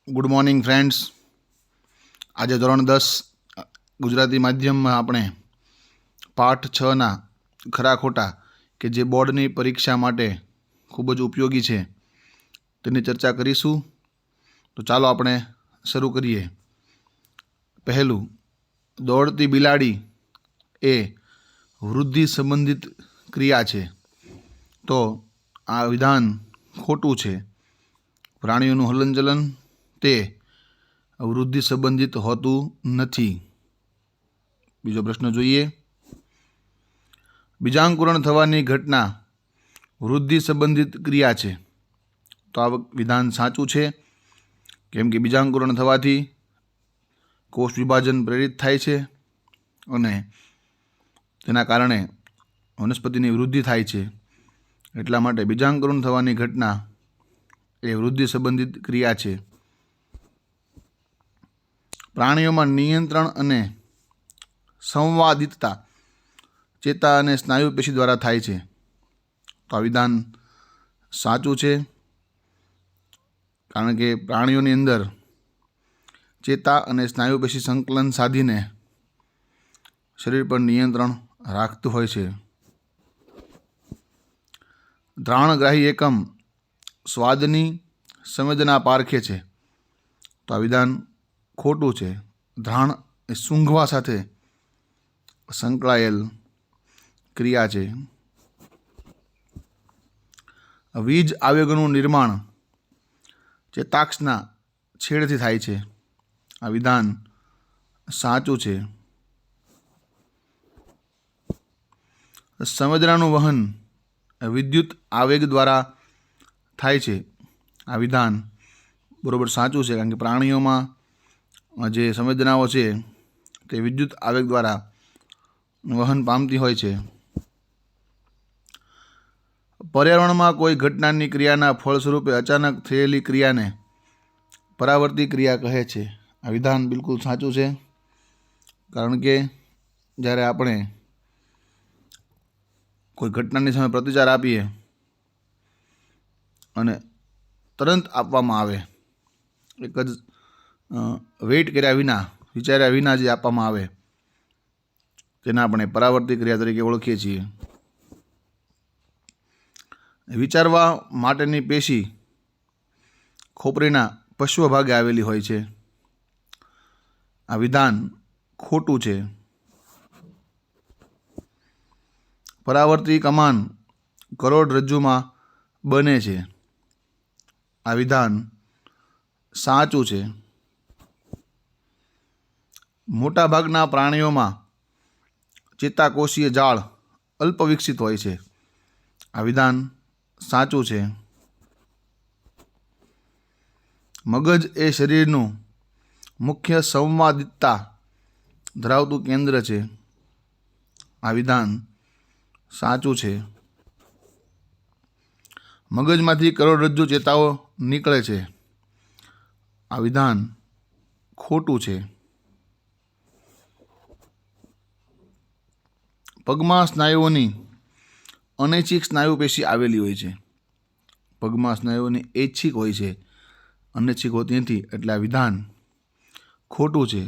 Good morning friends. આજે ધોરણ 10 ગુજરાતી માધ્યમમાં આપણે પાઠ 6ના ખરા ખોટા કે જે બોર્ડની પરીક્ષા માટે ખૂબ જ ઉપયોગી છે તેની ચર્ચા કરીશું. તો ચાલો આપણે શરૂ કરીએ. પહેલું, દોડતી બિલાડી એ વૃદ્ધિ સંબંધિત ક્રિયા છે. તો આ વિધાન ખોટું છે. પ્રાણીઓનું હલનચલન તે વૃદ્ધિ સંબંધિત હોતું નથી. બીજો પ્રશ્ન જોઈએ. બીજાંકુરણ થવાની ઘટના વૃદ્ધિ સંબંધિત ક્રિયા છે. તો આ વિધાન સાચું છે, કેમ કે બીજાંકુરણ થવાથી કોષ વિભાજન પ્રેરિત થાય છે અને તેના કારણે વનસ્પતિની વૃદ્ધિ થાય છે. એટલા માટે બીજાંકુરણ થવાની ઘટના એ વૃદ્ધિ સંબંધિત ક્રિયા છે. પ્રાણીઓમાં નિયંત્રણ અને સંવાદિતતા ચેતા અને સ્નાયુ પેશી દ્વારા થાય છે. તો આ વિધાન સાચું છે, કારણ કે પ્રાણીઓની અંદર ચેતા અને સ્નાયુ પેશી સંકલન સાધીને શરીર પર નિયંત્રણ રાખતું હોય છે. ઘ્રાણગ્રાહી એકમ સ્વાદની સંવેદના પારખે છે. તો આ વિધાન ખોટું છે. ઘ્રાણ એ સૂંઘવા સાથે સંકળાયેલ ક્રિયા છે. વીજ આવેગોનું નિર્માણ ચેતાક્ષના છેડેથી થાય છે. આ વિધાન સાચું છે. સંવેદનાનું વહન વિદ્યુત આવેગ દ્વારા થાય છે. આ વિધાન બરોબર સાચું છે, કારણ કે પ્રાણીઓમાં જે સંવેદનાઓ છે તે વિદ્યુત આવેગ દ્વારા વહન પામતી હોય છે. પર્યાવરણમાં કોઈ ઘટનાની ક્રિયાના ફળ સ્વરૂપે અચાનક થયેલી ક્રિયાને પરાવર્તી ક્રિયા કહે છે. આ વિધાન બિલકુલ સાચું છે, કારણ કે જ્યારે આપણે કોઈ ઘટનાની સામે પ્રતિચાર આપીએ અને તરત આપવામાં આવે, એક જ વેઇટ કર્યા વિના, વિચાર્યા વિના જે આપવામાં આવે, તેને આપણે પરાવર્તી ક્રિયા તરીકે ઓળખીએ છીએ. વિચારવા માટેની પેશી ખોપરીના પશ્વ ભાગે આવેલી હોય છે. આ વિધાન ખોટું છે. પરાવર્તી કમાન કરોડરજ્જુમાં બને છે. આ વિધાન સાચું છે. મોટાભાગના પ્રાણીઓમાં ચેતાકોષીય જાળ અલ્પ વિકસિત હોય છે. આ વિધાન સાચું છે. મગજ એ શરીરનું મુખ્ય સંવાદિતતા ધરાવતું કેન્દ્ર છે. આ વિધાન સાચું છે. મગજમાંથી કરોડરજ્જુ ચેતાઓ નીકળે છે. આ વિધાન ખોટું છે. પગમાં સ્નાયુઓની અનૈચ્છિક સ્નાયુ પેશી આવેલી હોય છે. પગમાં સ્નાયુઓની ઐચ્છિક હોય છે, અનૈચ્છિક હોતી નથી. એટલે આ વિધાન ખોટું છે.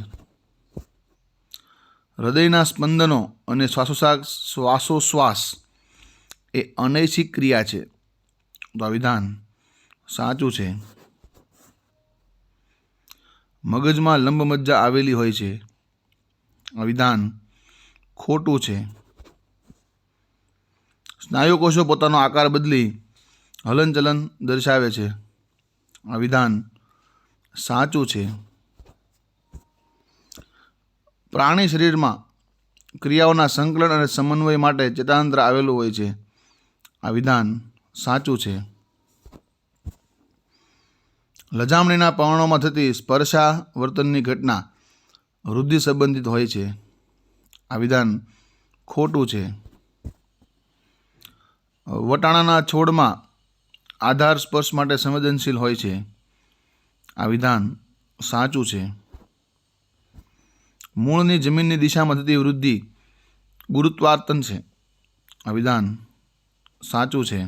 હૃદયના સ્પંદનો અને શ્વાસોશ્વાસ એ અનૈચ્છિક ક્રિયા છે. તો આ વિધાન સાચું છે. મગજમાં લંબમજ્જા આવેલી હોય છે. આ વિધાન ખોટું છે. સ્નાયુ કોષો પોતાનો આકાર બદલી હલનચલન દર્શાવે છે. આ વિધાન સાચું છે. પ્રાણી શરીરમાં ક્રિયાઓના સંકલન અને સમન્વય માટે ચેતાતંત્ર આવેલું હોય છે. આ વિધાન સાચું છે. લજામણીના પર્ણોમાં થતી સ્પર્શાવર્તનની ઘટના વૃદ્ધિ સંબંધિત હોય છે. આ વિધાન ખોટું છે. વટાણાના છોડમાં આધાર સ્પર્શ માટે સંવેદનશીલ હોય છે. આ વિધાન સાચું છે. મૂળની જમીનની દિશામાં થતી વૃદ્ધિ ગુરુત્વાકર્ષણ છે. આ વિધાન સાચું છે.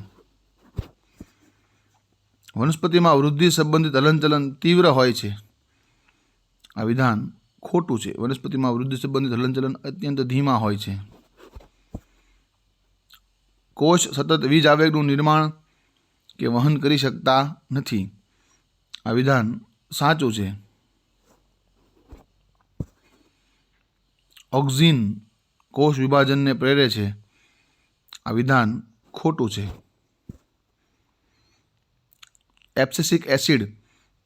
વનસ્પતિમાં વૃદ્ધિ સંબંધિત હલનચલન તીવ્ર હોય છે. આ વિધાન ખોટું છે. વનસ્પતિમાં વૃદ્ધિ સંબંધિત હલનચલન અત્યંત ધીમા હોય છે. કોષ સતત વીજ આવેગનું નિર્માણ કે વહન કરી શકતા નથી. આ વિધાન સાચું છે. ઓક્સિન કોષ વિભાજનને પ્રેરે છે. આ વિધાન ખોટું છે. એબ્સિસિક એસિડ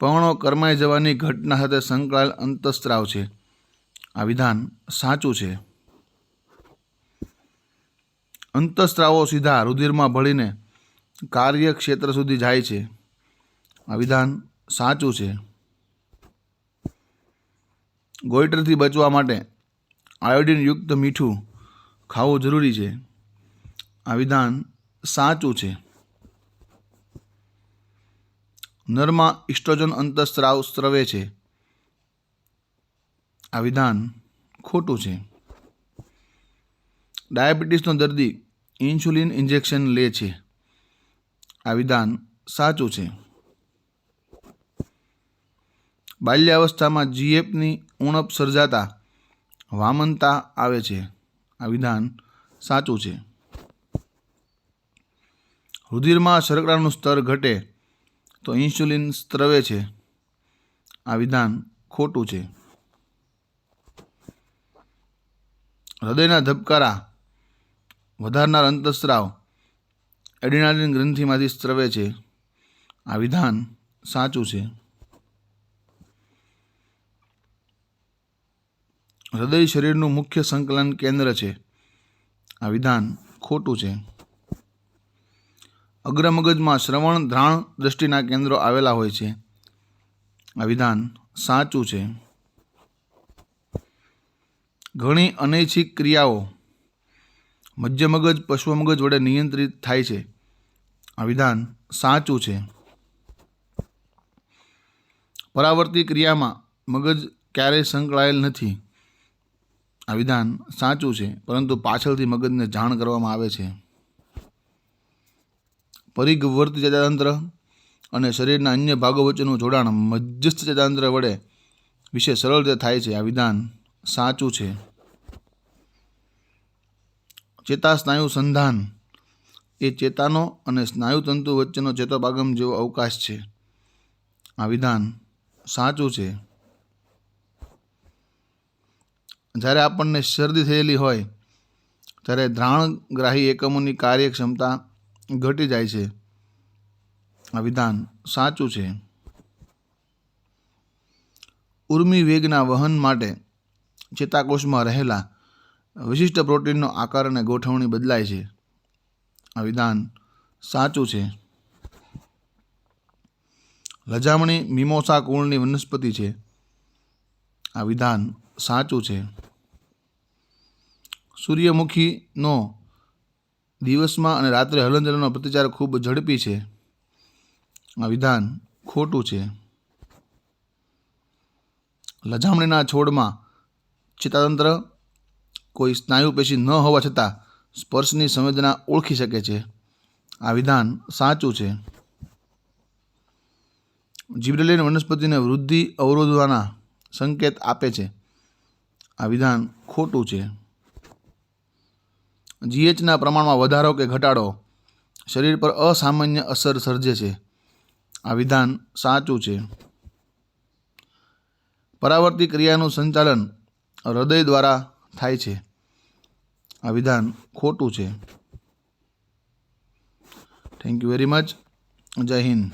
પર્ણો કરમાઈ જવાની ઘટના સાથે સંકળાયેલ અંતઃસ્ત્રાવ છે. આ વિધાન સાચું છે. અંતઃસ્ત્રાવો સીધા રુધિરમાં ભળીને કાર્યક્ષેત્ર સુધી જાય છે. આ વિધાન સાચું છે. ગોઈટરથી બચવા માટે આયોડિનયુક્ત મીઠું ખાવું જરૂરી છે. આ વિધાન સાચું છે. નરમાં ઇસ્ટ્રોજન અંતઃસ્ત્રાવ સ્રવે છે. આ વિધાન ખોટું છે. ડાયાબિટીસનો દર્દી ઇન્સ્યુલિન ઇન્જેક્શન લે છે. આ વિધાન સાચું છે. બાલ્યાવસ્થામાં જીએફની ઉણપ સર્જાતા વામનતા આવે છે. આ વિધાન સાચું છે. રુધિરમાં શર્કરાનું સ્તર ઘટે તો ઇન્સ્યુલિન સ્રવે છે. આ વિધાન ખોટું છે. હૃદયના ધબકારા વધારનાર અંતઃસ્ત્રાવ એડિનાલિન ગ્રંથિમાંથી સ્રવે છે. આ વિધાન સાચું છે. હૃદય શરીરનું મુખ્ય સંકલન કેન્દ્ર છે. આ વિધાન ખોટું છે. અગ્રમગજમાં શ્રવણ, ઘ્રાણ, દ્રષ્ટિના કેન્દ્રો આવેલા હોય છે. આ વિધાન સાચું છે. ઘણી અનૈચ્છિક ક્રિયાઓ મધ્ય મગજ, પશ્વ મગજ વડે નિયંત્રિત થાય છે. આ વિધાન સાચું છે. પરાવર્તી ક્રિયામાં મગજ ક્યારેય સંકળાયેલ નથી. આ વિધાન સાચું છે, પરંતુ પાછળથી મગજને જાણ કરવામાં આવે છે. પરિઘવર્તી ચેતાતંત્ર અને શરીરના અન્ય ભાગો વચ્ચેનું જોડાણ મધ્યસ્થ ચેતાતંત્ર વડે વિશે સરળ રીતે થાય છે. આ વિધાન સાચું છે. ચેતાસ્નાયુ સંધાન એ ચેતાનો અને સ્નાયુતંતુ વચ્ચેનો ચેતોપાગમ જેવો અવકાશ છે. આ વિધાન સાચું છે. જ્યારે આપણને શરદી થયેલી હોય ત્યારે ઘ્રાણગ્રાહી એકમોની કાર્યક્ષમતા ઘટી જાય છે. આ વિધાન સાચું છે. ઉર્મિ વેગના વહન માટે ચેતાકોષમાં રહેલા વિશિષ્ટ પ્રોટીનનો આકાર અને ગોઠવણી બદલાય છે. આ વિધાન સાચું છે. લજામણી મિમોસા કુળની વનસ્પતિ છે. આ વિધાન સાચું છે. સૂર્યમુખીનો દિવસમાં અને રાત્રે હલનચલનનો પ્રતિચાર ખૂબ ઝડપી છે. આ વિધાન ખોટું છે. લજામણીના છોડમાં ચેતાતંત્ર કોઈ સ્નાયુ પેશી ન હોવા છતાં સ્પર્શની સંવેદના ઓળખી શકે છે. આ વિધાન સાચું છે. જીબ્રેલિન વનસ્પતિને વૃદ્ધિ અવરોધવાના સંકેત આપે છે. આ વિધાન ખોટું છે. જીએચના પ્રમાણમાં વધારો કે ઘટાડો શરીર પર અસામાન્ય અસર સર્જે છે. આ વિધાન સાચું છે. પરાવર્તી ક્રિયાનું સંચાલન હૃદય દ્વારા થાય છે. આ વિધાન ખોટું છે. Thank you very much. જય હિન્દ.